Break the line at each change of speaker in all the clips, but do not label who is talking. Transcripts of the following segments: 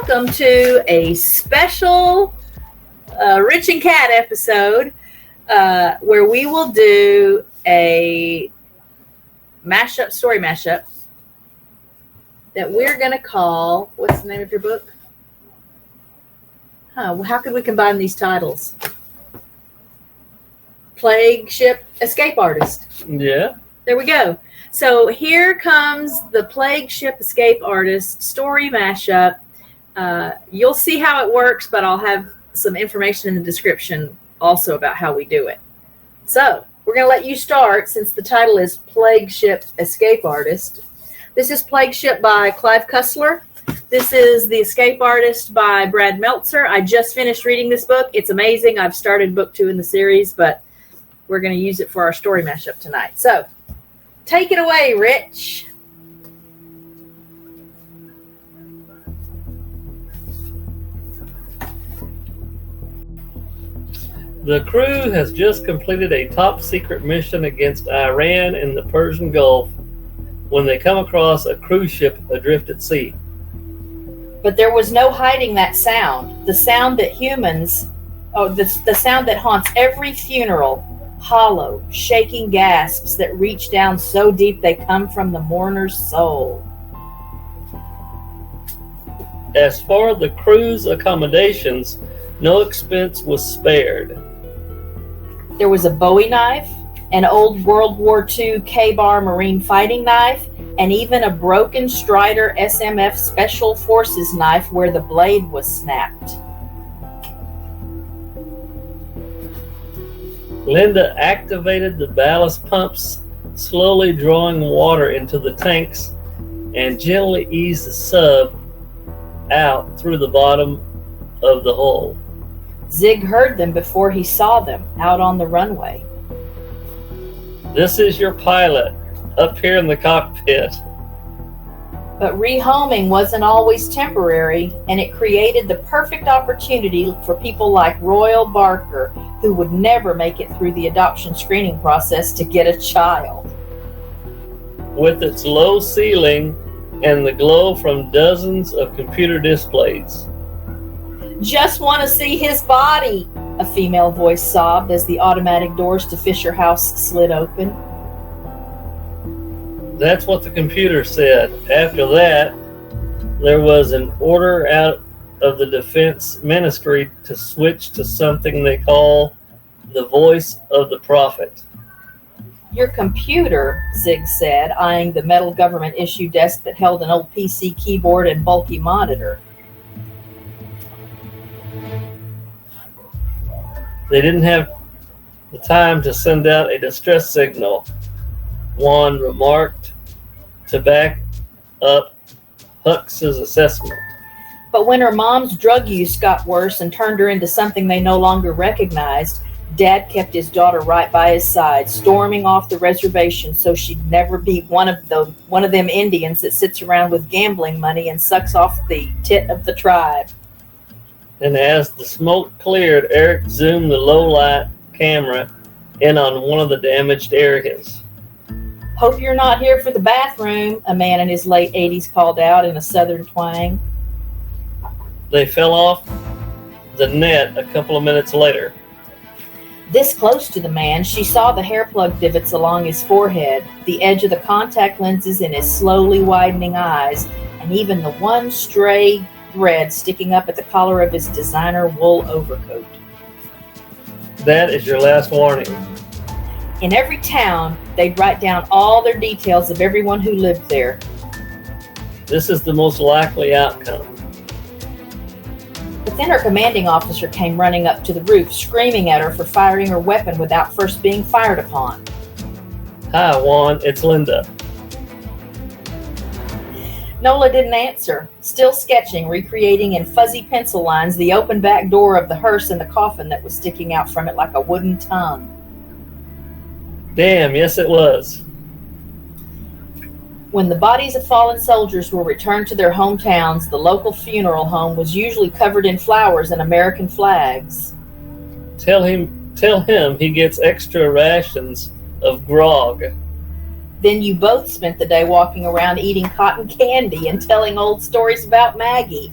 welcome to a special Rich and Cat episode where we will do a mashup, story mashup that we're going to call, what's the name of your book? How could we combine these titles? Plague Ship Escape Artist.
Yeah.
There we go. So here comes the Plague Ship Escape Artist story mashup. You'll see how it works, but I'll have some information in the description also about how we do it. So we're going to let you start since the title is Plague Ship Escape Artist. This is Plague Ship by Clive Cussler. This is The Escape Artist by Brad Meltzer. I just finished reading this book. It's amazing. I've started book 2 in the series, but we're going to use it for our story mashup tonight. So take it away, Rich.
The crew has just completed a top-secret mission against Iran in the Persian Gulf when they come across a cruise ship adrift at sea.
But there was no hiding that sound. The sound that the sound that haunts every funeral. Hollow, shaking gasps that reach down so deep they come from the mourner's soul.
As for the crew's accommodations, no expense was spared.
There was a Bowie knife, an old World War II K-bar Marine fighting knife, and even a broken Strider SMF Special Forces knife where the blade was snapped.
Linda activated the ballast pumps, slowly drawing water into the tanks, and gently eased the sub out through the bottom of the hull.
Zig heard them before he saw them out on the runway.
This is your pilot, up here in the cockpit.
But rehoming wasn't always temporary, and it created the perfect opportunity for people like Royal Barker, who would never make it through the adoption screening process to get a child.
With its low ceiling and the glow from dozens of computer displays.
Just want to see his body, a female voice sobbed as the automatic doors to Fisher House slid open.
That's what the computer said. After that, there was an order out of the Defense Ministry to switch to something they call the voice of the prophet.
Your computer, Zig said, eyeing the metal government issue desk that held an old PC keyboard and bulky monitor.
They didn't have the time to send out a distress signal, Juan remarked, to back up Hux's assessment.
But when her mom's drug use got worse and turned her into something they no longer recognized, Dad kept his daughter right by his side, storming off the reservation so she'd never be one of them Indians that sits around with gambling money and sucks off the tit of the tribe.
And as the smoke cleared, Eric zoomed the low-light camera in on one of the damaged areas.
Hope you're not here for the bathroom, a man in his late 80s called out in a southern twang.
They fell off the net a couple of minutes later.
This close to the man, she saw the hair plug divots along his forehead, the edge of the contact lenses in his slowly widening eyes, and even the one stray thread sticking up at the collar of his designer wool overcoat.
That is your last warning.
In every town, they'd write down all their details of everyone who lived there.
This is the most likely outcome.
But then her commanding officer came running up to the roof, screaming at her for firing her weapon without first being fired upon.
Hi, Juan, it's Linda.
Nola didn't answer, still sketching, recreating in fuzzy pencil lines the open back door of the hearse and the coffin that was sticking out from it like a wooden tongue.
Damn, yes it was.
When the bodies of fallen soldiers were returned to their hometowns, the local funeral home was usually covered in flowers and American flags.
Tell him he gets extra rations of grog.
Then you both spent the day walking around eating cotton candy and telling old stories about Maggie.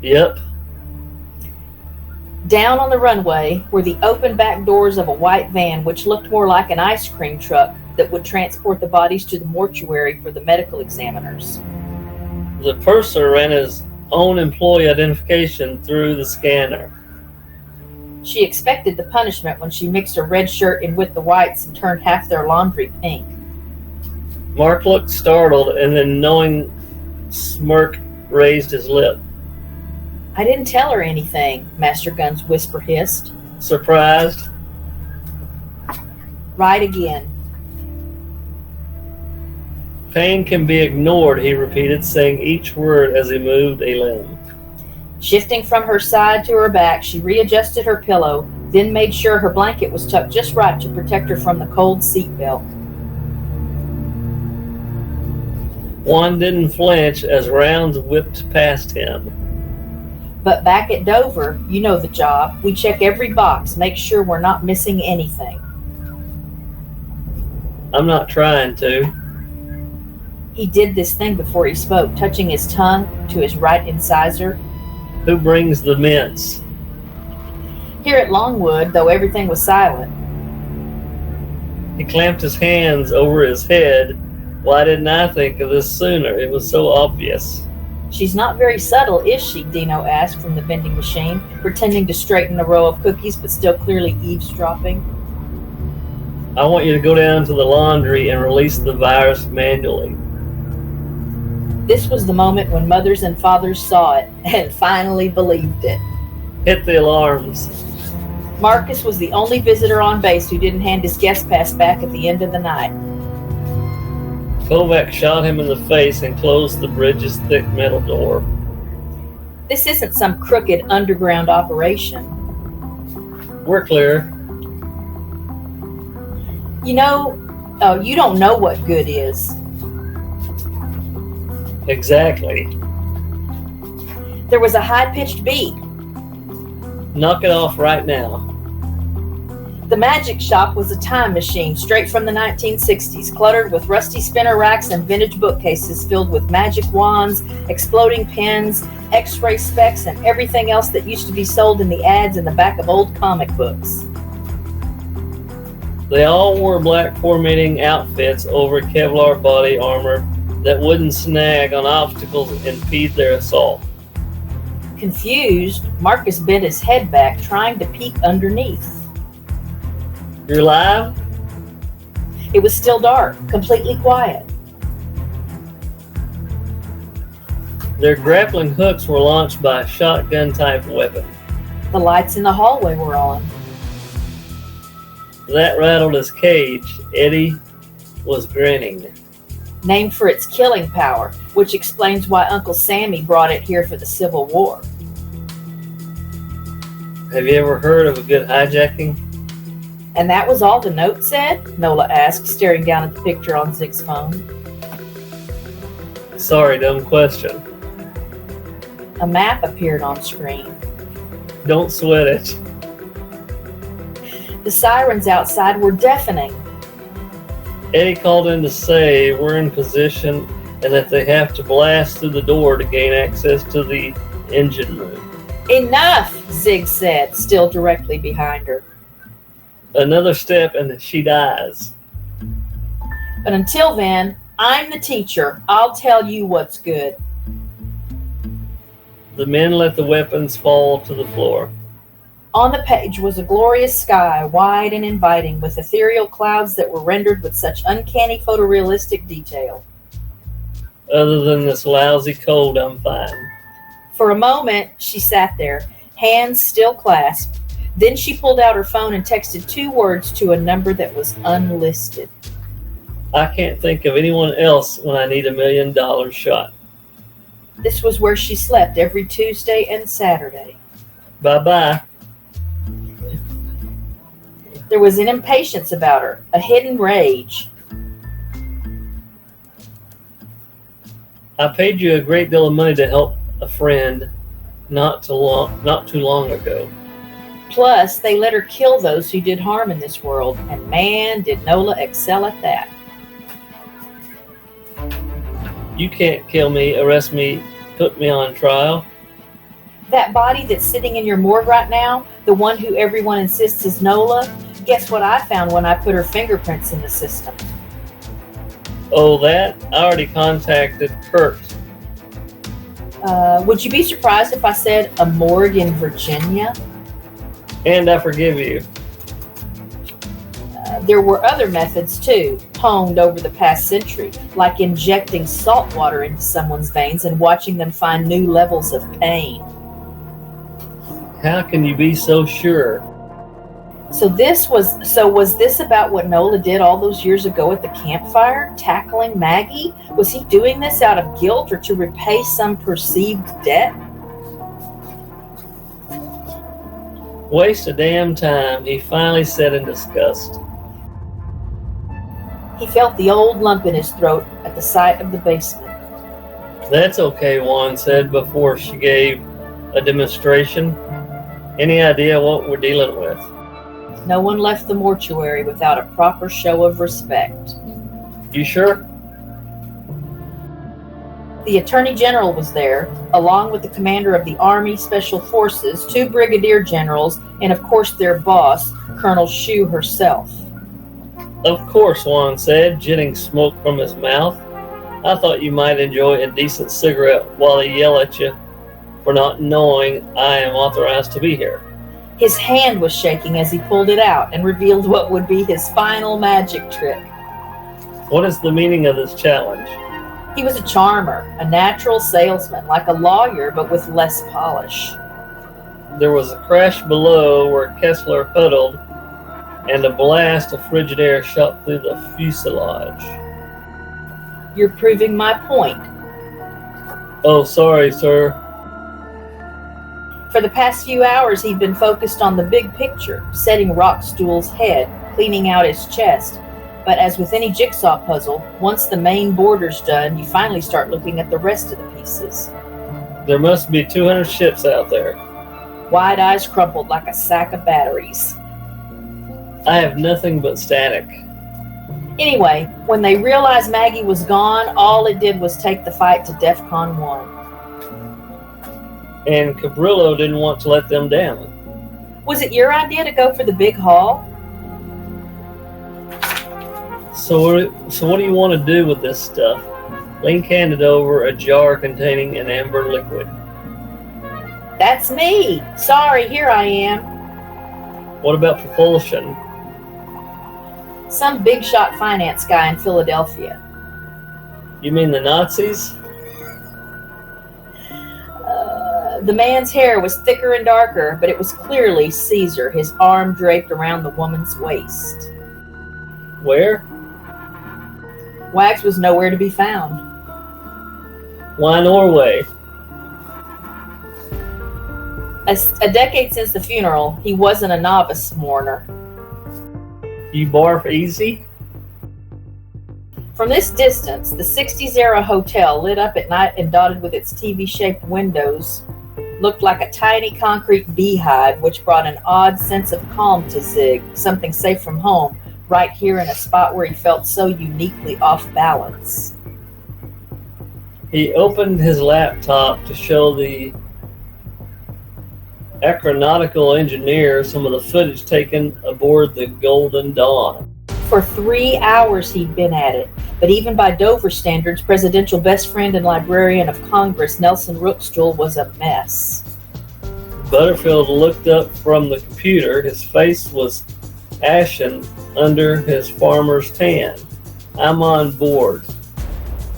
Yep.
Down on the runway were the open back doors of a white van, which looked more like an ice cream truck that would transport the bodies to the mortuary for the medical examiners.
The purser ran his own employee identification through the scanner.
She expected the punishment when she mixed a red shirt in with the whites and turned half their laundry pink.
Mark looked startled, and then knowing smirk raised his lip.
I didn't tell her anything, Master Gun's whisper hissed.
Surprised?
Right again.
Pain can be ignored, he repeated, saying each word as he moved a limb.
Shifting from her side to her back, she readjusted her pillow, then made sure her blanket was tucked just right to protect her from the cold seat belt.
Juan didn't flinch as rounds whipped past him.
But back at Dover, you know the job. We check every box, make sure we're not missing anything.
I'm not trying to.
He did this thing before he spoke, touching his tongue to his right incisor.
Who brings the mints?
Here at Longwood, though everything was silent.
He clamped his hands over his head. Why didn't I think of this sooner? It was so obvious.
She's not very subtle, is she? Dino asked from the vending machine, pretending to straighten a row of cookies, but still clearly eavesdropping.
I want you to go down to the laundry and release the virus manually.
This was the moment when mothers and fathers saw it and finally believed it.
Hit the alarms.
Marcus was the only visitor on base who didn't hand his guest pass back at the end of the night.
Kovac shot him in the face and closed the bridge's thick metal door.
This isn't some crooked underground operation.
We're clear.
You don't know what good is.
Exactly.
There was a high-pitched beat.
Knock it off right now.
The magic shop was a time machine straight from the 1960s, cluttered with rusty spinner racks and vintage bookcases filled with magic wands, exploding pens, x-ray specs, and everything else that used to be sold in the ads in the back of old comic books.
They all wore black formatting outfits over Kevlar body armor that wouldn't snag on obstacles and impede their assault.
Confused, Marcus bent his head back, trying to peek underneath.
You're live?
It was still dark, completely quiet.
Their grappling hooks were launched by a shotgun-type weapon.
The lights in the hallway were on.
That rattled his cage. Eddie was grinning.
Named for its killing power, which explains why Uncle Sammy brought it here for the Civil War.
Have you ever heard of a good hijacking?
And that was all the note said? Nola asked, staring down at the picture on Zig's phone.
Sorry, dumb question.
A map appeared on screen.
Don't sweat it.
The sirens outside were deafening.
Eddie called in to say we're in position and that they have to blast through the door to gain access to the engine room.
Enough, Zig said, still directly behind her.
Another step and she dies.
But until then, I'm the teacher. I'll tell you what's good.
The men let the weapons fall to the floor.
On the page was a glorious sky, wide and inviting, with ethereal clouds that were rendered with such uncanny photorealistic detail.
Other than this lousy cold, I'm fine.
For a moment, she sat there, hands still clasped. Then she pulled out her phone and texted 2 words to a number that was unlisted.
I can't think of anyone else when I need $1 million shot.
This was where she slept every Tuesday and Saturday.
Bye-bye.
There was an impatience about her, a hidden rage.
I paid you a great deal of money to help a friend not too long ago.
Plus, they let her kill those who did harm in this world, and man, did Nola excel at that.
You can't kill me, arrest me, put me on trial.
That body that's sitting in your morgue right now, the one who everyone insists is Nola, guess what I found when I put her fingerprints in the system?
Oh, that? I already contacted Kurt.
Would you be surprised if I said a morgue in Virginia?
And I forgive you.
There were other methods too, honed over the past century, like injecting salt water into someone's veins and watching them find new levels of pain.
How can you be so sure?
Was this about what Nola did all those years ago at the campfire, tackling Maggie? Was he doing this out of guilt or to repay some perceived debt?
Waste of damn time, he finally said in disgust.
He felt the old lump in his throat at the sight of the basement.
That's okay, Juan said before she gave a demonstration. Any idea what we're dealing with?
No one left the mortuary without a proper show of respect.
You sure?
The Attorney General was there, along with the commander of the Army Special Forces, 2 brigadier generals, and of course their boss, Colonel Shue herself.
Of course, Juan said, jetting smoke from his mouth. I thought you might enjoy a decent cigarette while I yell at you for not knowing I am authorized to be here.
His hand was shaking as he pulled it out and revealed what would be his final magic trick.
What is the meaning of this challenge?
He was a charmer, a natural salesman, like a lawyer but with less polish.
There was a crash below where Cussler huddled, and a blast of frigid air shot through the fuselage.
You're proving my point.
Oh, sorry, sir.
For the past few hours, he'd been focused on the big picture, setting Rockstool's head, cleaning out his chest. But as with any jigsaw puzzle, once the main border's done, you finally start looking at the rest of the pieces.
There must be 200 ships out there.
Wide eyes crumpled like a sack of batteries.
I have nothing but static.
Anyway, when they realized Maggie was gone, all it did was take the fight to DEFCON 1.
And Cabrillo didn't want to let them down.
Was it your idea to go for the big haul?
So what do you want to do with this stuff? Link handed over a jar containing an amber liquid.
That's me. Sorry, here I am.
What about propulsion?
Some big shot finance guy in Philadelphia.
You mean the Nazis?
The man's hair was thicker and darker, but it was clearly Caesar, his arm draped around the woman's waist.
Where?
Wags was nowhere to be found.
Why Norway?
A decade since the funeral, he wasn't a novice mourner.
You barf easy?
From this distance, the 60s era hotel, lit up at night and dotted with its TV-shaped windows, looked like a tiny concrete beehive, which brought an odd sense of calm to Zig, something safe from home, right here in a spot where he felt so uniquely off balance.
He opened his laptop to show the aeronautical engineer some of the footage taken aboard the Golden Dawn.
For 3 hours he'd been at it, but even by Dover standards, presidential best friend and librarian of Congress Nelson Rookstool was a mess.
Butterfield looked up from the computer. His face was ashen under his farmer's tan. I'm on board.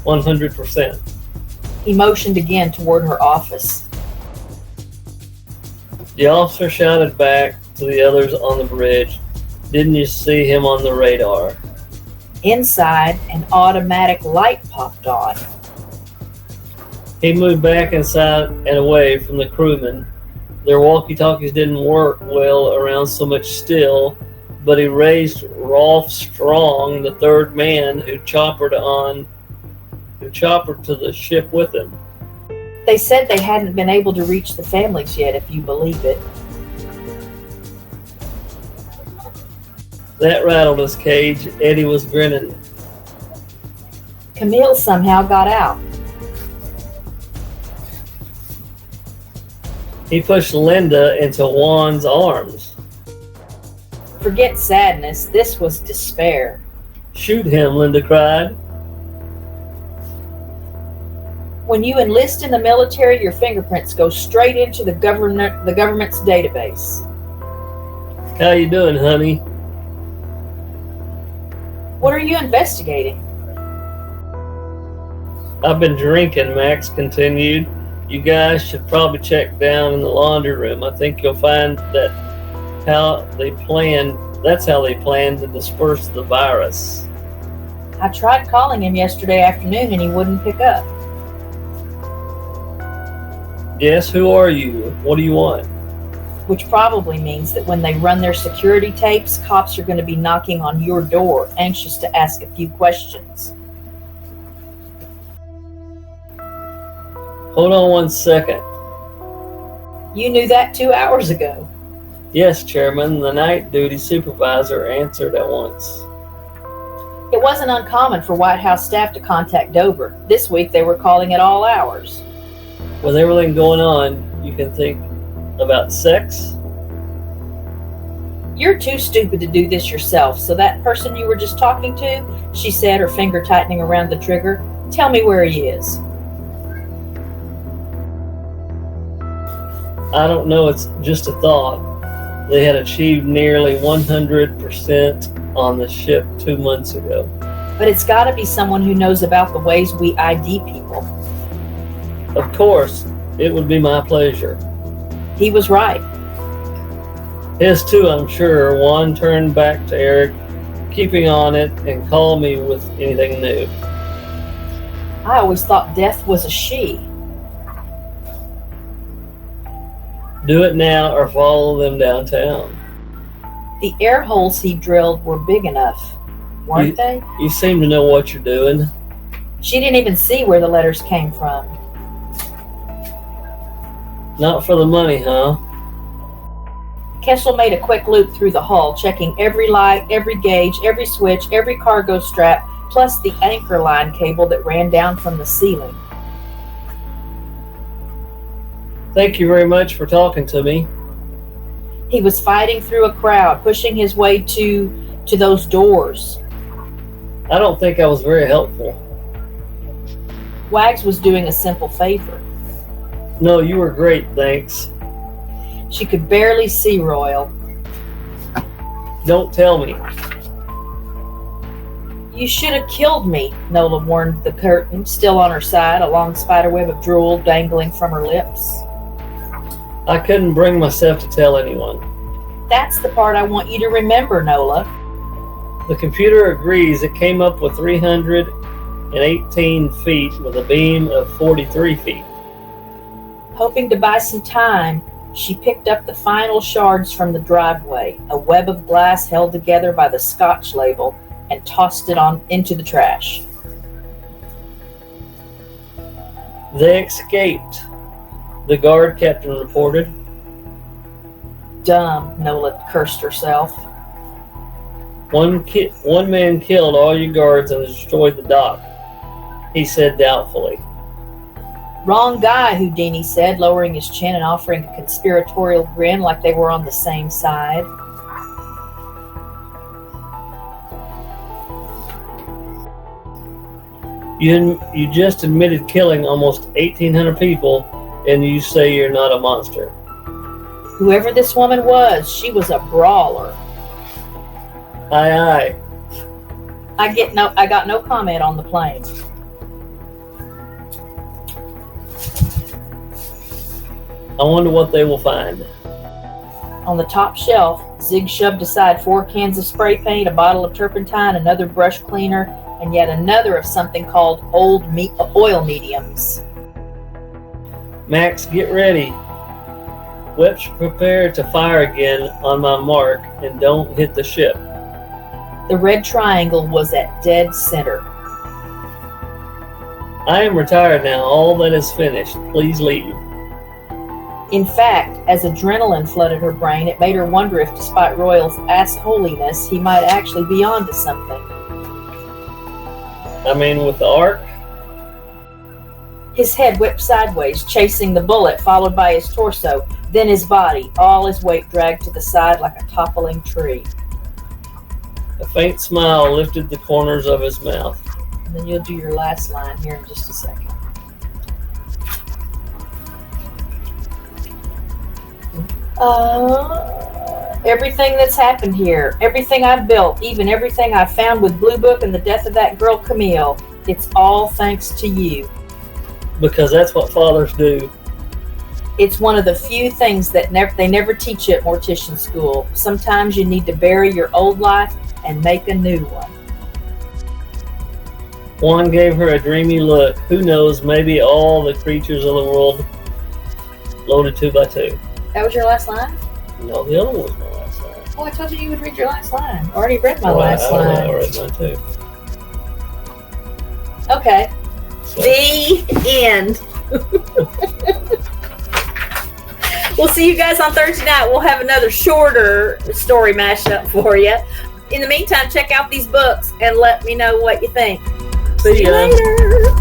100%.
He motioned again toward her office.
The officer shouted back to the others on the bridge, "Didn't you see him on the radar?"
Inside, an automatic light popped on.
He moved back inside and away from the crewmen. Their walkie-talkies didn't work well around so much steel, but he raised Rolf Strong, the third man, who choppered to the ship with him.
They said they hadn't been able to reach the families yet, if you believe it.
That rattled his cage. Eddie was grinning.
Camille somehow got out.
He pushed Linda into Juan's arms.
Forget sadness, this was despair.
Shoot him, Linda cried.
When you enlist in the military, your fingerprints go straight into the government's database.
How you doing, honey?
What are you investigating?
I've been drinking, Max continued. You guys should probably check down in the laundry room. I think you'll find that's how they planned to disperse the virus.
I tried calling him yesterday afternoon and he wouldn't pick up.
Yes, who are you? What do you want?
Which probably means that when they run their security tapes, cops are going to be knocking on your door, anxious to ask a few questions.
Hold on 1 second.
You knew that 2 hours ago.
Yes, Chairman, the night duty supervisor answered at once.
It wasn't uncommon for White House staff to contact Dover. This week they were calling at all hours.
With everything going on, you can think about sex?
You're too stupid to do this yourself, so that person you were just talking to, she said, her finger tightening around the trigger, tell me where he is.
I don't know, it's just a thought. They had achieved nearly 100% on the ship 2 months ago.
But it's got to be someone who knows about the ways we ID people.
Of course, it would be my pleasure.
He was right.
His too, I'm sure. Juan turned back to Eric, keeping on it, and call me with anything new.
I always thought death was a she.
Do it now or follow them downtown.
The air holes he drilled were big enough, weren't they?
You seem to know what you're doing.
She didn't even see where the letters came from.
Not for the money, huh?
Kessel made a quick loop through the hull, checking every light, every gauge, every switch, every cargo strap, plus the anchor line cable that ran down from the ceiling.
Thank you very much for talking to me.
He was fighting through a crowd, pushing his way to those doors.
I don't think I was very helpful.
Wags was doing a simple favor.
No, you were great, thanks.
She could barely see Royal.
Don't tell me.
You should have killed me, Nola warned the curtain, still on her side, a long spiderweb of drool dangling from her lips.
I couldn't bring myself to tell anyone.
That's the part I want you to remember, Nola.
The computer agrees it came up with 318 feet with a beam of 43 feet.
Hoping to buy some time, she picked up the final shards from the driveway, a web of glass held together by the Scotch label, and tossed it into the trash.
They escaped, the guard captain reported.
Dumb, Nola cursed herself.
One man killed all your guards and destroyed the dock, he said doubtfully.
Wrong guy, Houdini said, lowering his chin and offering a conspiratorial grin like they were on the same side.
You just admitted killing almost 1,800 people, and you say you're not a monster.
Whoever this woman was, she was a brawler.
Aye, aye.
I got no comment on the plane.
I wonder what they will find.
On the top shelf, Zig shoved aside 4 cans of spray paint, a bottle of turpentine, another brush cleaner, and yet another of something called oil mediums.
Max, get ready. Whips prepare to fire again on my mark, and don't hit the ship.
The red triangle was at dead center.
I am retired now. All that is finished. Please leave.
In fact, as adrenaline flooded her brain, it made her wonder if, despite Royal's assholiness, he might actually be onto something.
I mean, with the ark?
His head whipped sideways, chasing the bullet, followed by his torso, then his body, all his weight dragged to the side like a toppling tree.
A faint smile lifted the corners of his mouth.
And then you'll do your last line here in just a second. Everything that's happened here, everything I've built, even everything I found with Blue Book and the death of that girl Camille, it's all thanks to you.
Because that's what fathers do.
It's one of the few things that they never teach you at mortician school. Sometimes you need to bury your old life and make a new one.
Juan gave her a dreamy look. Who knows, maybe all the creatures of the world loaded 2 by 2.
That was your last line?
No, the other one was my last line.
Oh, I told you you would read your last line. I already read my last line.
I read mine too.
Okay.
So.
The end. We'll see you guys on Thursday night. We'll have another shorter story mashup for you. In the meantime, check out these books and let me know what you think.
See
you
ya.
later.